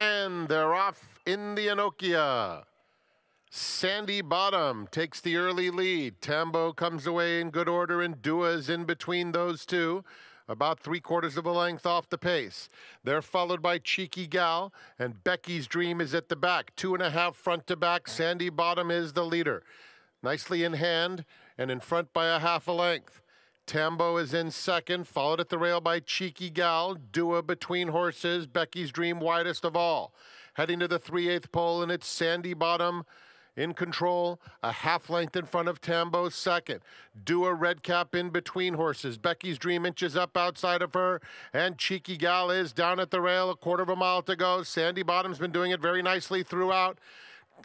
And they're off in the Anoakia. Sandy Bottom takes the early lead. Tambo comes away in good order, and Dua is in between those two, about 3/4 of a length off the pace. They're followed by Cheeky Gal, and Becky's Dream is at the back. 2.5 front to back. Sandy Bottom is the leader. Nicely in hand and in front by a half a length. Tambo is in second, followed at the rail by Cheeky Gal. Dua between horses. Becky's Dream widest of all. Heading to the 3/8 pole, and it's Sandy Bottom in control, a half length in front of Tambo second. Dua Red Cap in between horses. Becky's Dream inches up outside of her, and Cheeky Gal is down at the rail, 1/4 mile to go. Sandy Bottom's been doing it very nicely throughout.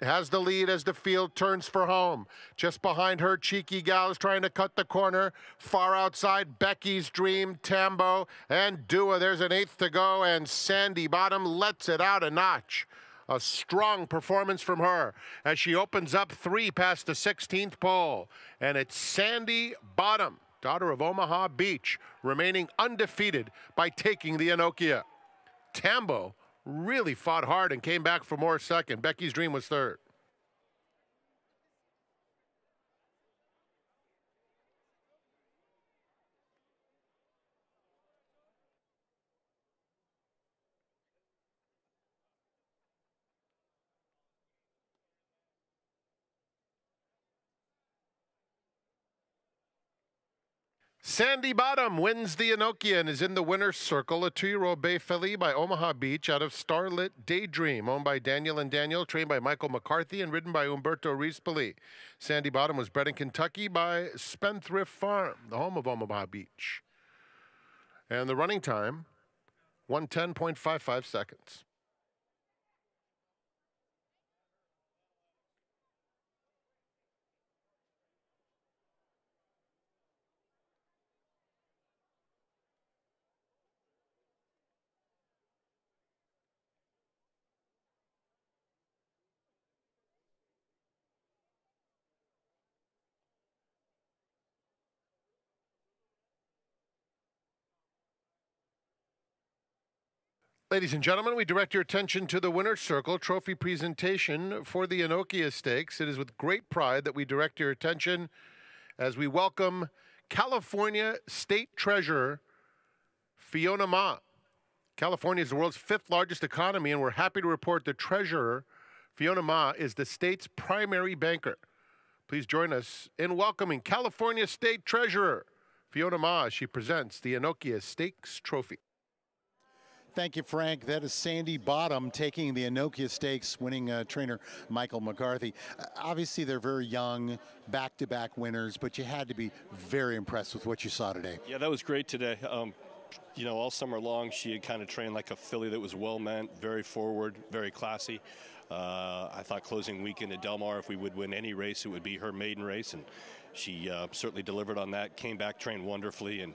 Has the lead as the field turns for home. Just behind her, Cheeky Gal is trying to cut the corner. Far outside, Becky's Dream, Tambo, and Dua. There's an 1/8 to go, and Sandy Bottom lets it out a notch. A strong performance from her as she opens up 3 past the 16th pole. And it's Sandy Bottom, daughter of Omaha Beach, remaining undefeated by taking the Anoakia. Tambo really fought hard and came back for more second. Becky's Dream was third. Sandy Bottom wins the Anoakia and is in the winner's circle. A 2-year-old Bay filly by Omaha Beach out of Starlit Daydream, owned by Daniel and Daniel, trained by Michael McCarthy and ridden by Umberto Rispoli. Sandy Bottom was bred in Kentucky by Spendthrift Farm, the home of Omaha Beach. And the running time, 1:10.55 seconds. Ladies and gentlemen, we direct your attention to the winner's circle trophy presentation for the Anoakia Stakes. It is with great pride that we direct your attention as we welcome California State Treasurer Fiona Ma. California is the world's 5th largest economy, and we're happy to report the Treasurer, Fiona Ma, is the state's primary banker. Please join us in welcoming California State Treasurer Fiona Ma as she presents the Anoakia Stakes Trophy. Thank you, Frank. That is Sandy Bottom taking the Anoakia Stakes, winning trainer Michael McCarthy. Obviously, they're very young, back-to-back winners, but you had to be very impressed with what you saw today. Yeah, that was great today. You know, all summer long, she had kind of trained like a filly that was well-meant, very forward, very classy. I thought closing weekend at Del Mar, if we would win any race, it would be her maiden race, and she certainly delivered on that, came back, trained wonderfully, and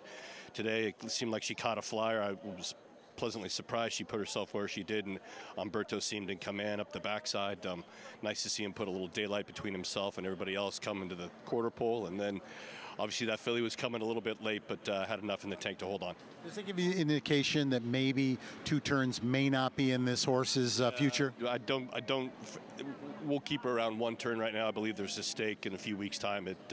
today it seemed like she caught a flyer. I was pleasantly surprised she put herself where she did, and Umberto seemed in command up the backside. Nice to see him put a little daylight between himself and everybody else coming to the quarter pole, and then obviously that filly was coming a little bit late, but had enough in the tank to hold on. Does that give you an indication that maybe 2 turns may not be in this horse's future? I don't. We'll keep her around 1 turn right now. I believe there's a stake in a few weeks' time at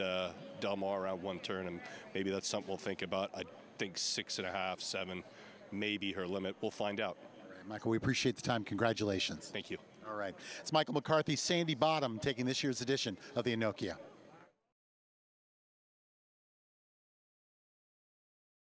Del Mar around 1 turn, and maybe that's something we'll think about. I think 6.5, 7. Maybe her limit. We'll find out. All right, Michael, we appreciate the time. Congratulations. Thank you. All right. It's Michael McCarthy, Sandy Bottom, taking this year's edition of the Anoakia.